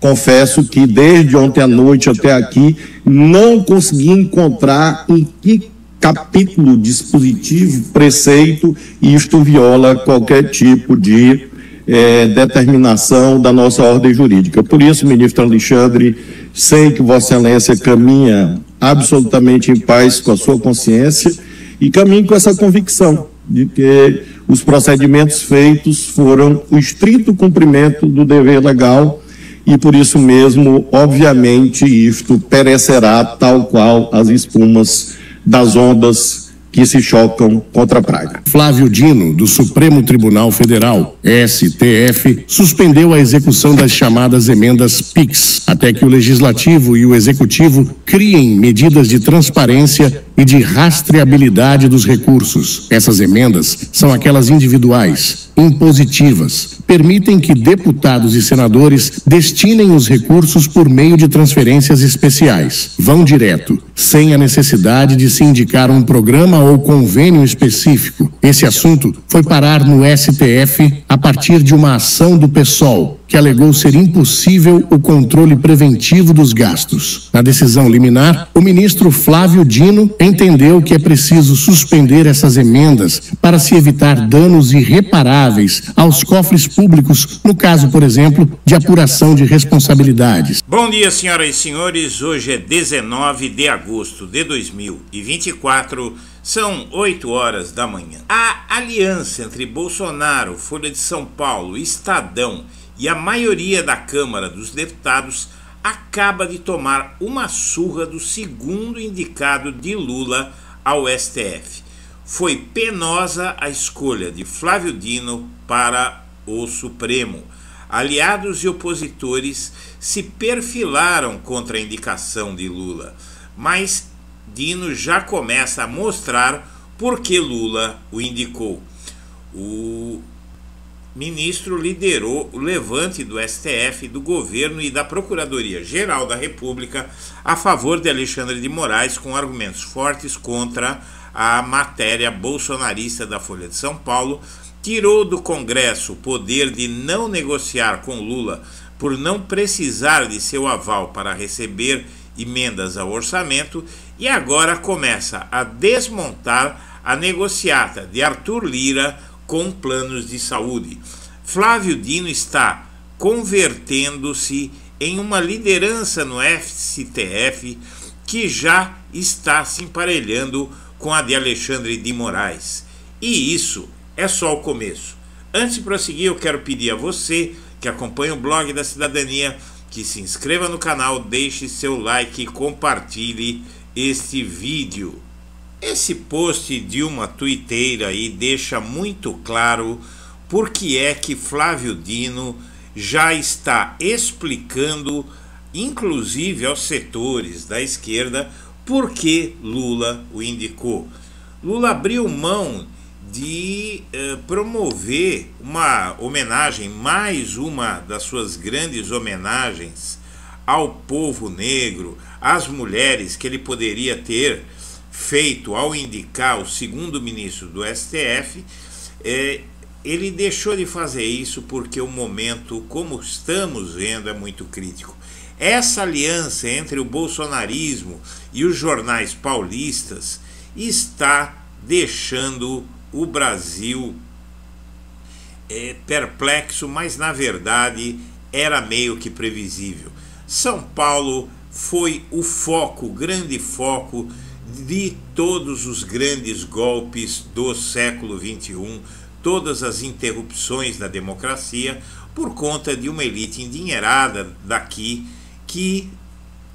Confesso que desde ontem à noite até aqui não consegui encontrar em que capítulo, dispositivo, preceito isto viola qualquer tipo de determinação da nossa ordem jurídica. Por isso, ministro Alexandre, sei que Vossa Excelência caminha absolutamente em paz com a sua consciência e caminha com essa convicção de que os procedimentos feitos foram o estrito cumprimento do dever legal e, por isso mesmo, obviamente, isto perecerá tal qual as espumas das ondas que se chocam contra a praia. Flávio Dino, do Supremo Tribunal Federal, STF, suspendeu a execução das chamadas emendas PIX, até que o Legislativo e o Executivo criem medidas de transparência e de rastreabilidade dos recursos. Essas emendas são aquelas individuais, impositivas, permitem que deputados e senadores destinem os recursos por meio de transferências especiais. Vão direto, sem a necessidade de se indicar um programa ou convênio específico. Esse assunto foi parar no STF a partir de uma ação do PSOL, que alegou ser impossível o controle preventivo dos gastos. Na decisão liminar, o ministro Flávio Dino entendeu que é preciso suspender essas emendas para se evitar danos irreparáveis aos cofres públicos, no caso, por exemplo, de apuração de responsabilidades. Bom dia, senhoras e senhores. Hoje é 19 de agosto de 2024, são 8 horas da manhã. A aliança entre Bolsonaro, Folha de São Paulo, Estadão e a maioria da Câmara dos Deputados acaba de tomar uma surra do segundo indicado de Lula ao STF. Foi penosa a escolha de Flávio Dino para o Supremo. Aliados e opositores se perfilaram contra a indicação de Lula, mas Dino já começa a mostrar por que Lula o indicou. O ministro liderou o levante do STF, do governo e da Procuradoria-Geral da República a favor de Alexandre de Moraes, com argumentos fortes contra a matéria bolsonarista da Folha de São Paulo, tirou do Congresso o poder de não negociar com Lula por não precisar de seu aval para receber emendas ao orçamento e agora começa a desmontar a negociata de Arthur Lira com planos de saúde. Flávio Dino está convertendo-se em uma liderança no STF que já está se emparelhando com a de Alexandre de Moraes. E isso é só o começo. Antes de prosseguir, eu quero pedir a você que acompanha o blog da Cidadania que se inscreva no canal, deixe seu like e compartilhe este vídeo. Esse post de uma tuiteira aí deixa muito claro por que é que Flávio Dino já está explicando, inclusive aos setores da esquerda, por que Lula o indicou. Lula abriu mão de promover uma homenagem, mais uma das suas grandes homenagens ao povo negro, às mulheres, que ele poderia ter feito ao indicar o segundo ministro do STF. Ele deixou de fazer isso porque o momento, como estamos vendo, é muito crítico. Essa aliança entre o bolsonarismo e os jornais paulistas está deixando o Brasil perplexo, mas na verdade era meio que previsível. São Paulo foi o foco, o grande foco de todos os grandes golpes do século XXI, todas as interrupções da democracia, por conta de uma elite endinheirada daqui que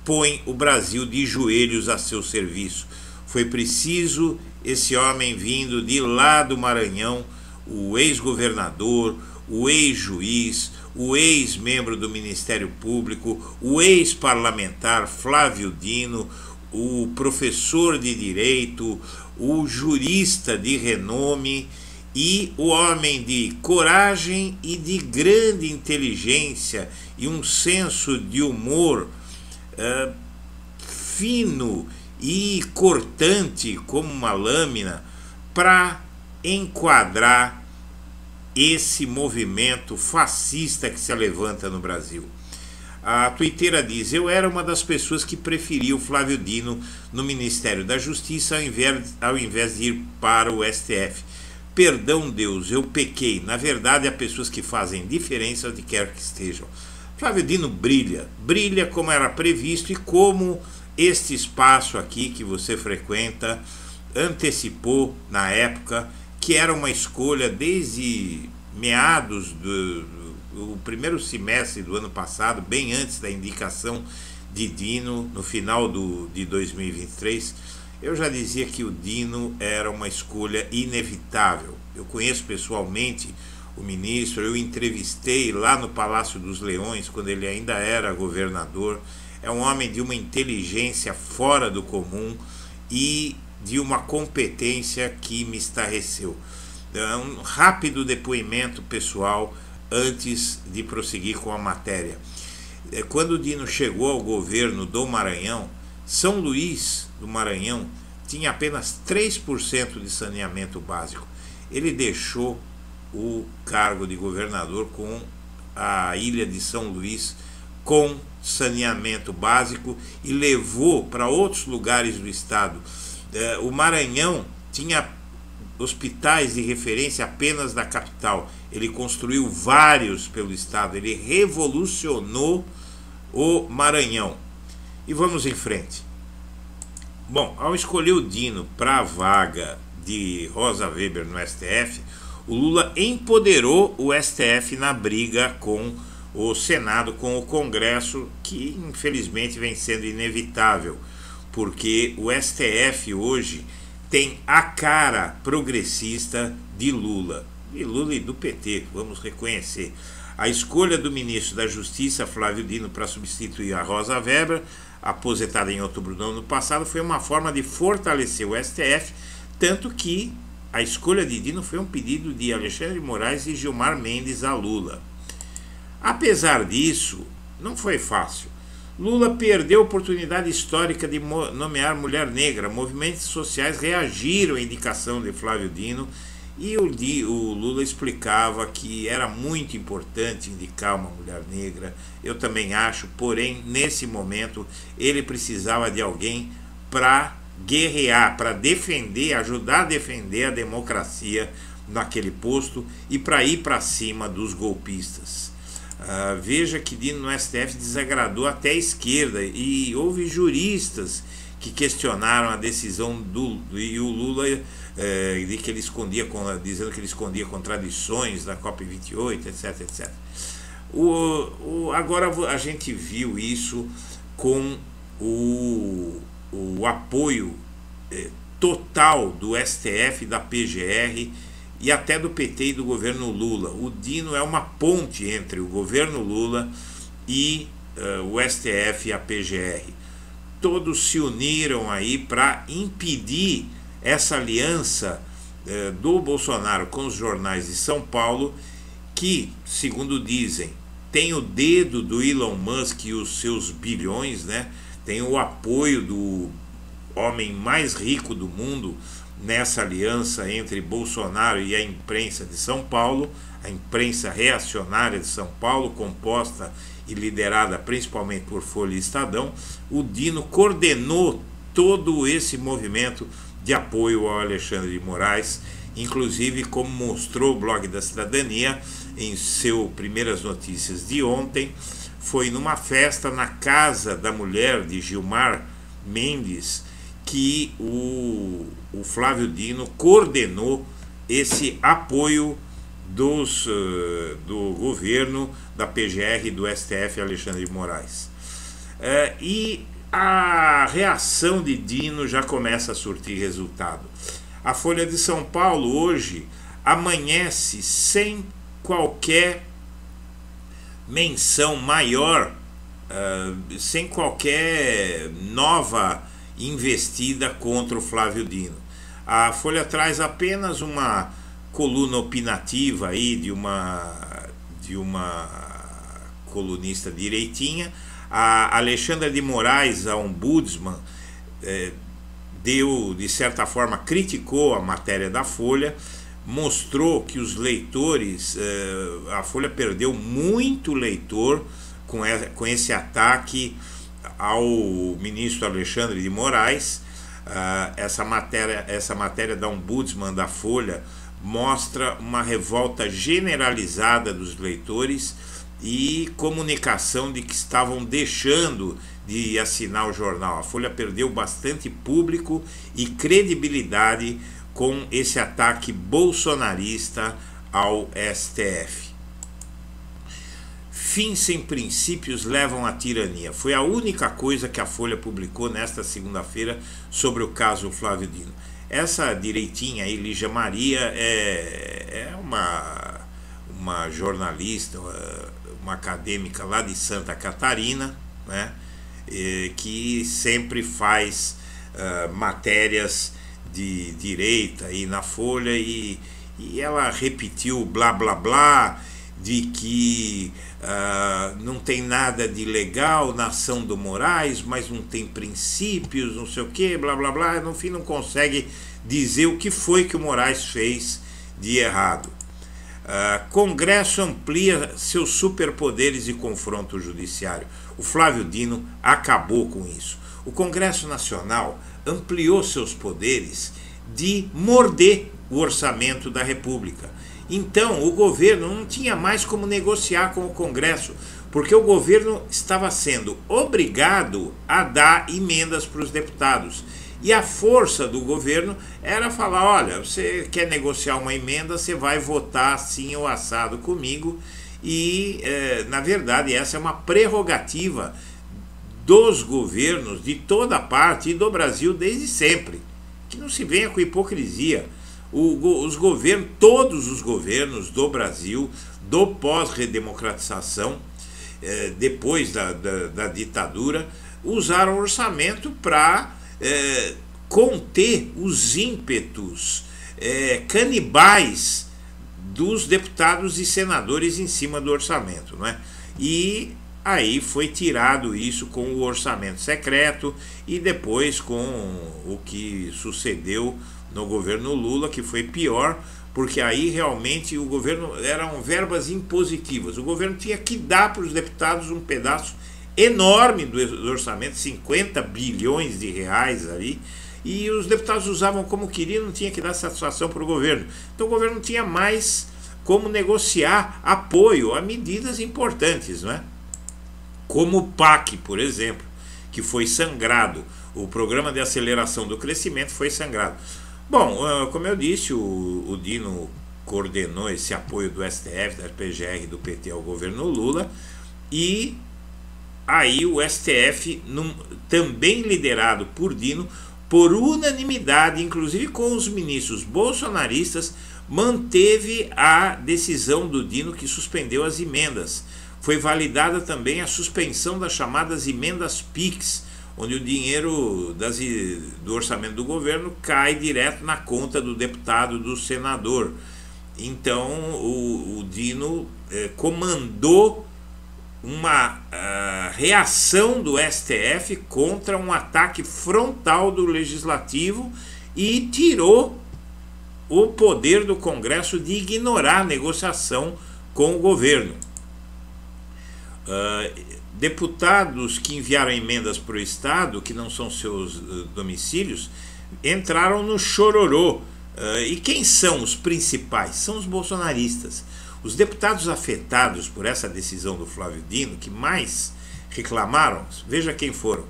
põe o Brasil de joelhos a seu serviço. Foi preciso esse homem vindo de lá do Maranhão, o ex-governador, o ex-juiz, o ex-membro do Ministério Público, o ex-parlamentar Flávio Dino, o professor de direito, o jurista de renome e o homem de coragem e de grande inteligência e um senso de humor fino e cortante como uma lâmina para enquadrar esse movimento fascista que se levanta no Brasil. A tuiteira diz: eu era uma das pessoas que preferia o Flávio Dino no Ministério da Justiça ao invés de ir para o STF. Perdão, Deus, eu pequei. Na verdade, há pessoas que fazem diferença onde quer que estejam. Flávio Dino brilha como era previsto e como este espaço aqui que você frequenta antecipou na época, que era uma escolha desde meados do primeiro semestre do ano passado, bem antes da indicação de Dino, no final de 2023, eu já dizia que o Dino era uma escolha inevitável. Eu conheço pessoalmente o ministro, eu entrevistei lá no Palácio dos Leões, quando ele ainda era governador. É um homem de uma inteligência fora do comum e de uma competência que me estarreceu. Um rápido depoimento pessoal antes de prosseguir com a matéria. Quando o Dino chegou ao governo do Maranhão, São Luís do Maranhão tinha apenas 3% de saneamento básico. Ele deixou o cargo de governador com a ilha de São Luís com saneamento básico e levou para outros lugares do estado. O Maranhão tinha hospitais de referência apenas da capital. Ele construiu vários pelo estado, ele revolucionou o Maranhão. E vamos em frente. Bom, ao escolher o Dino para a vaga de Rosa Weber no STF, o Lula empoderou o STF na briga com o Senado, com o Congresso, que infelizmente vem sendo inevitável, porque o STF hoje tem a cara progressista de Lula e do PT, vamos reconhecer. A escolha do ministro da Justiça, Flávio Dino, para substituir a Rosa Weber, aposentada em outubro do ano passado, foi uma forma de fortalecer o STF, tanto que a escolha de Dino foi um pedido de Alexandre de Moraes e Gilmar Mendes a Lula. Apesar disso, não foi fácil. Lula perdeu a oportunidade histórica de nomear mulher negra. Movimentos sociais reagiram à indicação de Flávio Dino e o Lula explicava que era muito importante indicar uma mulher negra. Eu também acho, porém, nesse momento, ele precisava de alguém para guerrear, para defender, ajudar a defender a democracia naquele posto e para ir para cima dos golpistas. Veja que Dino no STF desagradou até a esquerda e houve juristas que questionaram a decisão e o Lula de que ele escondia, dizendo que ele escondia contradições da COP28, etc, etc. Agora a gente viu isso com o apoio total do STF, da PGR e até do PT e do governo Lula. O Dino é uma ponte entre o governo Lula e o STF e a PGR. Todos se uniram aí para impedir essa aliança do Bolsonaro com os jornais de São Paulo, que, segundo dizem, tem o dedo do Elon Musk e os seus bilhões, né? Tem o apoio do homem mais rico do mundo nessa aliança entre Bolsonaro e a imprensa de São Paulo, a imprensa reacionária de São Paulo, composta e liderada principalmente por Folha e Estadão. O Dino coordenou todo esse movimento de apoio ao Alexandre de Moraes, inclusive, como mostrou o Blog da Cidadania em seu Primeiras Notícias de ontem, foi numa festa na casa da mulher de Gilmar Mendes que o Flávio Dino coordenou esse apoio do governo, da PGR e do STF Alexandre de Moraes. E a reação de Dino já começa a surtir resultado. A Folha de São Paulo hoje amanhece sem qualquer menção maior, sem qualquer nova investida contra o Flávio Dino. A Folha traz apenas uma coluna opinativa aí de uma colunista direitinha. A Alexandra de Moraes, a ombudsman, de certa forma, criticou a matéria da Folha, mostrou que os leitores, a Folha perdeu muito leitor com esse ataque ao ministro Alexandre de Moraes. Essa matéria da Ombudsman da Folha mostra uma revolta generalizada dos leitores e comunicação de que estavam deixando de assinar o jornal. A Folha perdeu bastante público e credibilidade com esse ataque bolsonarista ao STF. Fins sem princípios levam à tirania. Foi a única coisa que a Folha publicou nesta segunda-feira sobre o caso Flávio Dino. Essa direitinha aí, Lígia Maria, é uma jornalista, uma acadêmica lá de Santa Catarina, né, que sempre faz matérias de direita aí na Folha, e ela repetiu blá blá blá de que não tem nada de legal na ação do Moraes, mas não tem princípios, não sei o que, blá blá blá. No fim não consegue dizer o que foi que o Moraes fez de errado. Congresso amplia seus superpoderes de confronto judiciário. O Flávio Dino acabou com isso. O Congresso Nacional ampliou seus poderes de morder o orçamento da República. Então o governo não tinha mais como negociar com o Congresso, porque o governo estava sendo obrigado a dar emendas para os deputados. E a força do governo era falar: olha, você quer negociar uma emenda, você vai votar assim ou assado comigo. E, na verdade, essa é uma prerrogativa dos governos de toda parte e do Brasil desde sempre. Que não se venha com hipocrisia. Os governos, todos os governos do Brasil, do pós-redemocratização, depois da ditadura, usaram o orçamento para conter os ímpetos canibais dos deputados e senadores em cima do orçamento, não é? E aí foi tirado isso com o orçamento secreto e depois com o que sucedeu no governo Lula, que foi pior, porque aí realmente o governo eram verbas impositivas. O governo tinha que dar para os deputados um pedaço enorme do orçamento, 50 bilhões de reais ali, e os deputados usavam como queriam, não tinha que dar satisfação para o governo. Então o governo não tinha mais como negociar apoio a medidas importantes, não é? Como o PAC, por exemplo, que foi sangrado. O Programa de Aceleração do Crescimento foi sangrado. Bom, como eu disse, o Dino coordenou esse apoio do STF, da PGR e do PT ao governo Lula, e aí o STF, também liderado por Dino, por unanimidade, inclusive com os ministros bolsonaristas, manteve a decisão do Dino que suspendeu as emendas. Foi validada também a suspensão das chamadas emendas PIX, onde o dinheiro do orçamento do governo cai direto na conta do deputado, do senador. Então o Dino comandou uma reação do STF contra um ataque frontal do Legislativo e tirou o poder do Congresso de ignorar a negociação com o governo. Deputados que enviaram emendas para o Estado, que não são seus domicílios, entraram no chororô. E quem são os principais? São os bolsonaristas. Os deputados afetados por essa decisão do Flávio Dino, que mais reclamaram, veja quem foram: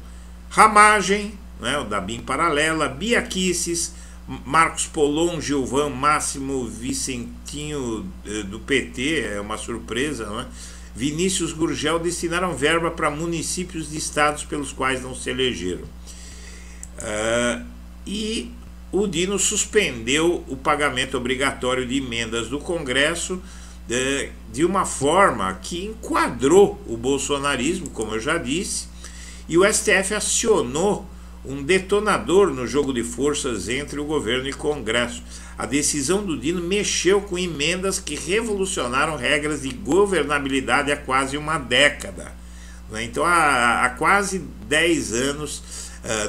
Ramagem, né, o da BIM Paralela, Bia Kicis, Marcos Polon, Gilvan Máximo, Vicentinho do PT, é uma surpresa, não é? Vinícius Gurgel, destinaram verba para municípios de estados pelos quais não se elegeram. E o Dino suspendeu o pagamento obrigatório de emendas do Congresso de uma forma que enquadrou o bolsonarismo, como eu já disse, e o STF acionou um detonador no jogo de forças entre o governo e o Congresso. A decisão do Dino mexeu com emendas que revolucionaram regras de governabilidade há quase uma década. Então, há quase 10 anos,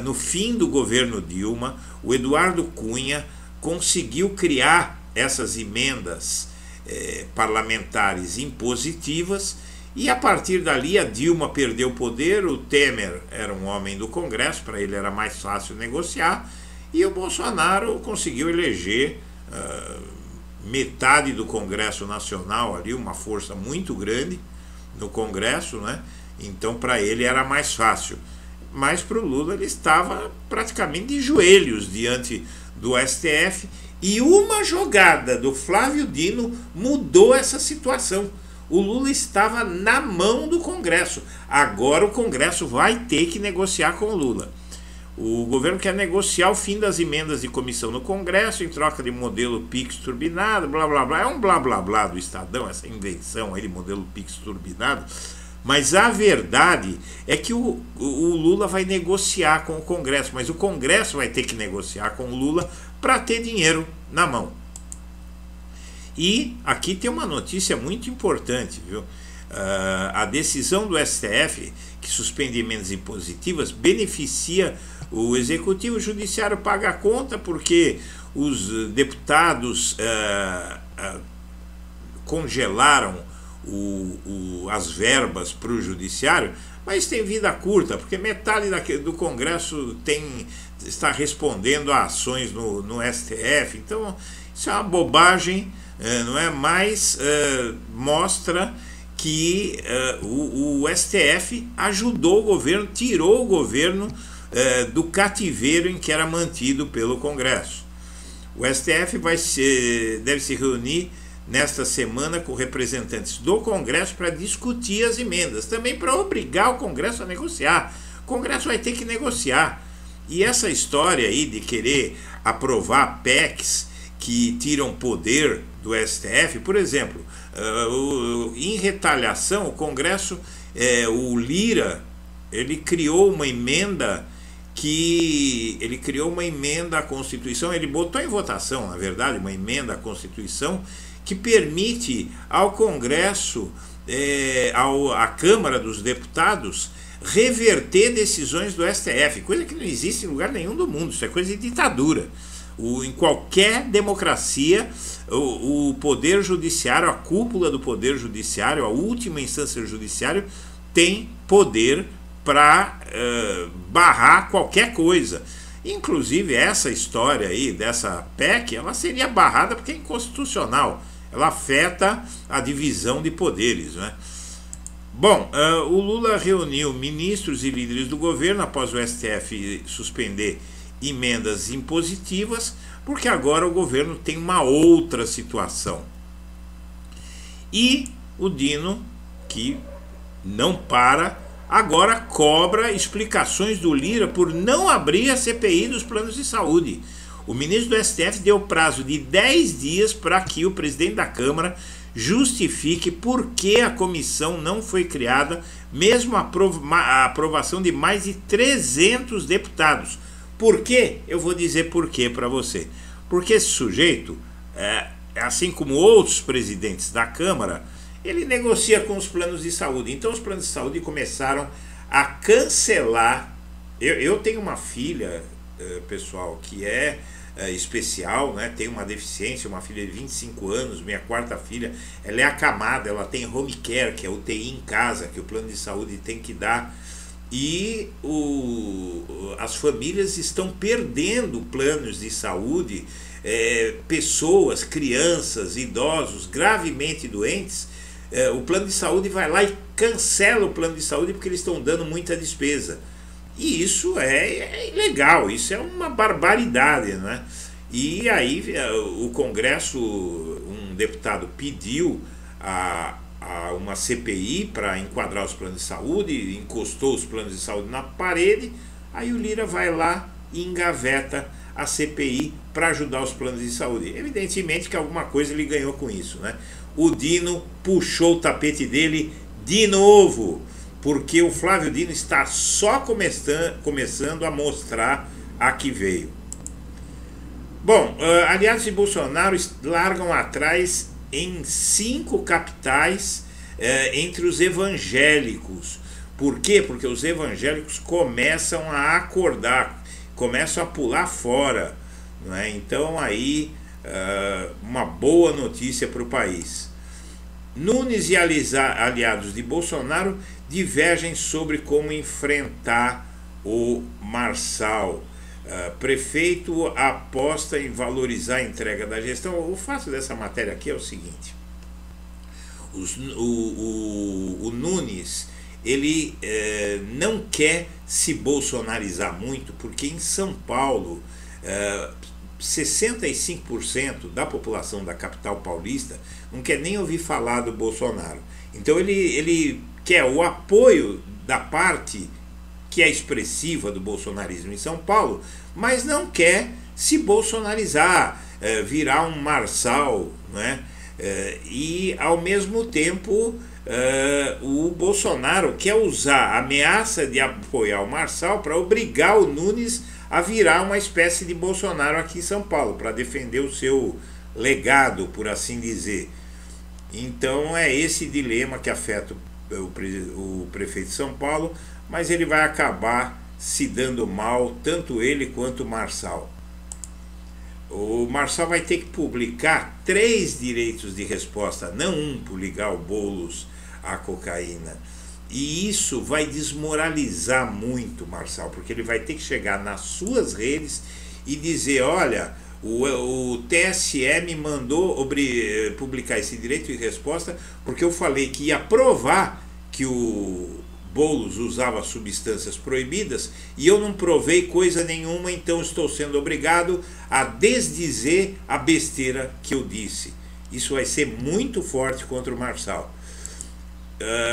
no fim do governo Dilma, o Eduardo Cunha conseguiu criar essas emendas parlamentares impositivas E a partir dali a Dilma perdeu o poder, o Temer era um homem do Congresso, para ele era mais fácil negociar, e o Bolsonaro conseguiu eleger metade do Congresso Nacional ali, uma força muito grande no Congresso, né? Então para ele era mais fácil. Mas para o Lula ele estava praticamente de joelhos diante do STF, e uma jogada do Flávio Dino mudou essa situação. O Lula estava na mão do Congresso. Agora o Congresso vai ter que negociar com o Lula. O governo quer negociar o fim das emendas de comissão no Congresso em troca de modelo PIX turbinado, blá blá blá. É um blá blá blá do Estadão, essa invenção aí de modelo PIX turbinado. Mas a verdade é que o Lula vai negociar com o Congresso, mas o Congresso vai ter que negociar com o Lula para ter dinheiro na mão. E aqui tem uma notícia muito importante, viu? A decisão do STF, que suspende emendas impositivas, beneficia o Executivo. O Judiciário paga a conta porque os deputados congelaram as verbas para o Judiciário, mas tem vida curta, porque metade do Congresso está respondendo a ações no STF. Então isso é uma bobagem, não é? Mas mostra que o STF ajudou o governo, tirou o governo do cativeiro em que era mantido pelo Congresso. O STF deve se reunir nesta semana com representantes do Congresso para discutir as emendas, também para obrigar o Congresso a negociar. O Congresso vai ter que negociar. E essa história aí de querer aprovar PECs que tiram poder do STF, por exemplo, em retaliação, o Congresso, o Lira, ele criou uma emenda à Constituição, ele botou em votação, na verdade, uma emenda à Constituição que permite ao Congresso, à Câmara dos Deputados, reverter decisões do STF, coisa que não existe em lugar nenhum do mundo. Isso é coisa de ditadura. Em qualquer democracia, o Poder Judiciário, a cúpula do Poder Judiciário, a última instância do Judiciário, tem poder para barrar qualquer coisa. Inclusive essa história aí dessa PEC, ela seria barrada porque é inconstitucional. Ela afeta a divisão de poderes, né? Bom, o Lula reuniu ministros e líderes do governo após o STF suspender emendas impositivas, porque agora o governo tem uma outra situação. E o Dino, que não para, agora cobra explicações do Lira por não abrir a CPI dos planos de saúde. O ministro do STF deu prazo de 10 dias para que o presidente da Câmara justifique por que a comissão não foi criada, mesmo a aprovação de mais de 300 deputados. Por quê? Eu vou dizer por quê para você. Porque esse sujeito, assim como outros presidentes da Câmara, ele negocia com os planos de saúde. Então os planos de saúde começaram a cancelar. Eu tenho uma filha, pessoal, que é especial, né? Tem uma deficiência, uma filha de 25 anos, minha quarta filha, ela é acamada, ela tem home care, que é UTI em casa, que o plano de saúde tem que dar. E as famílias estão perdendo planos de saúde, pessoas, crianças, idosos, gravemente doentes. O plano de saúde vai lá e cancela o plano de saúde porque eles estão dando muita despesa. E isso é ilegal, isso é uma barbaridade, né? E aí o Congresso, um deputado pediu a uma CPI para enquadrar os planos de saúde, encostou os planos de saúde na parede, aí o Lira vai lá e engaveta a CPI para ajudar os planos de saúde. Evidentemente que alguma coisa ele ganhou com isso, né? O Dino puxou o tapete dele de novo, porque o Flávio Dino está só começando a mostrar a que veio. Bom, aliados de Bolsonaro largam atrás em 5 capitais entre os evangélicos. Por quê? Porque os evangélicos começam a acordar, começam a pular fora, não é? Então aí, uma boa notícia para o país. 5 capitais entre os evangélicos. Por quê? Porque os evangélicos começam a acordar, começam a pular fora, não é? Então aí, uma boa notícia para o país. 5 capitais entre os evangélicos. Por quê? Porque os evangélicos começam a acordar, começam a pular fora, não é? Então aí, uma boa notícia para o país. Nunes e aliados de Bolsonaro divergem sobre como enfrentar o Marçal. Prefeito aposta em valorizar a entrega da gestão. O fato dessa matéria aqui é o seguinte: o Nunes, ele não quer se bolsonarizar muito, porque em São Paulo 65% da população da capital paulista não quer nem ouvir falar do Bolsonaro. Então ele quer o apoio da parte que é expressiva do bolsonarismo em São Paulo, mas não quer se bolsonarizar, virar um Marçal, né? E ao mesmo tempo o Bolsonaro quer usar a ameaça de apoiar o Marçal para obrigar o Nunes a virar uma espécie de Bolsonaro aqui em São Paulo, para defender o seu legado, por assim dizer. Então é esse dilema que afeta o prefeito de São Paulo, mas ele vai acabar se dando mal, tanto ele quanto o Marçal. O Marçal vai ter que publicar 3 direitos de resposta, não um, por ligar o Boulos à cocaína. E isso vai desmoralizar muito o Marçal, porque ele vai ter que chegar nas suas redes e dizer: olha, o TSE me mandou publicar esse direito de resposta porque eu falei que ia provar que o Boulos usava substâncias proibidas e eu não provei coisa nenhuma, então estou sendo obrigado a desdizer a besteira que eu disse. Isso vai ser muito forte contra o Marçal.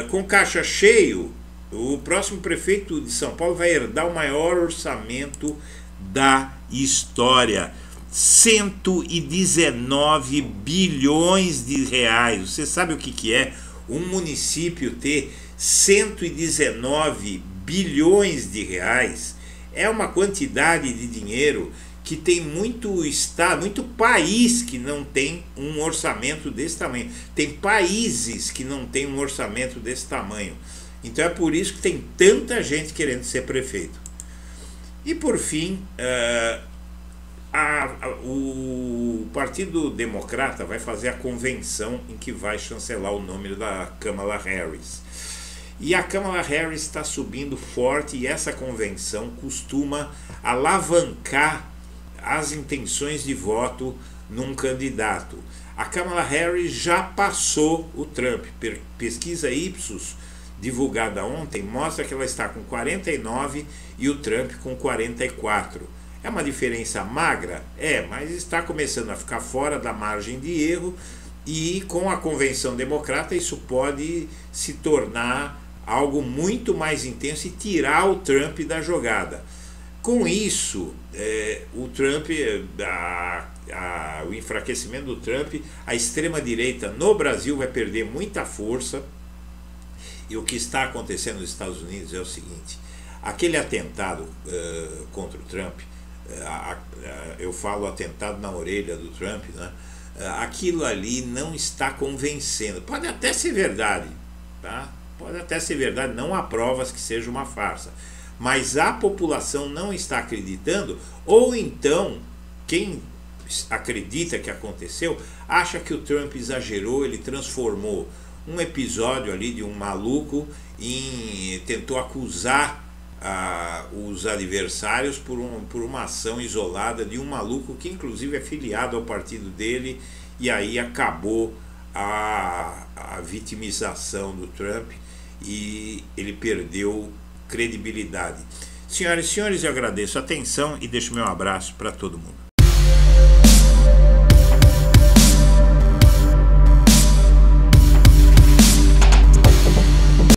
Com caixa cheio, o próximo prefeito de São Paulo vai herdar o maior orçamento da história, 119 bilhões de reais. Você sabe o que é um município ter 119 bilhões de reais? É uma quantidade de dinheiro que tem muito estado, muito país que não tem um orçamento desse tamanho. Tem países que não tem um orçamento desse tamanho. Então é por isso que tem tanta gente querendo ser prefeito. E por fim, o Partido Democrata vai fazer a convenção em que vai chancelar o nome da Kamala Harris. E a Kamala Harris está subindo forte, e essa convenção costuma alavancar as intenções de voto num candidato. A Kamala Harris já passou o Trump. Pesquisa Ipsos, divulgada ontem, mostra que ela está com 49 e o Trump com 44. É uma diferença magra? Mas está começando a ficar fora da margem de erro, e com a convenção democrata isso pode se tornar algo muito mais intenso e tirar o Trump da jogada. Com isso, o Trump, o enfraquecimento do Trump, a extrema-direita no Brasil vai perder muita força. E o que está acontecendo nos Estados Unidos é o seguinte: aquele atentado contra o Trump, eu falo atentado na orelha do Trump, né? Aquilo ali não está convencendo. Pode até ser verdade, tá? Pode até ser verdade, não há provas que seja uma farsa, mas a população não está acreditando, ou então quem acredita que aconteceu acha que o Trump exagerou, ele transformou um episódio ali de um maluco tentou acusar os adversários por uma ação isolada de um maluco que inclusive é filiado ao partido dele, e aí acabou a vitimização do Trump e ele perdeu credibilidade. Senhoras e senhores, eu agradeço a atenção e deixo meu abraço para todo mundo.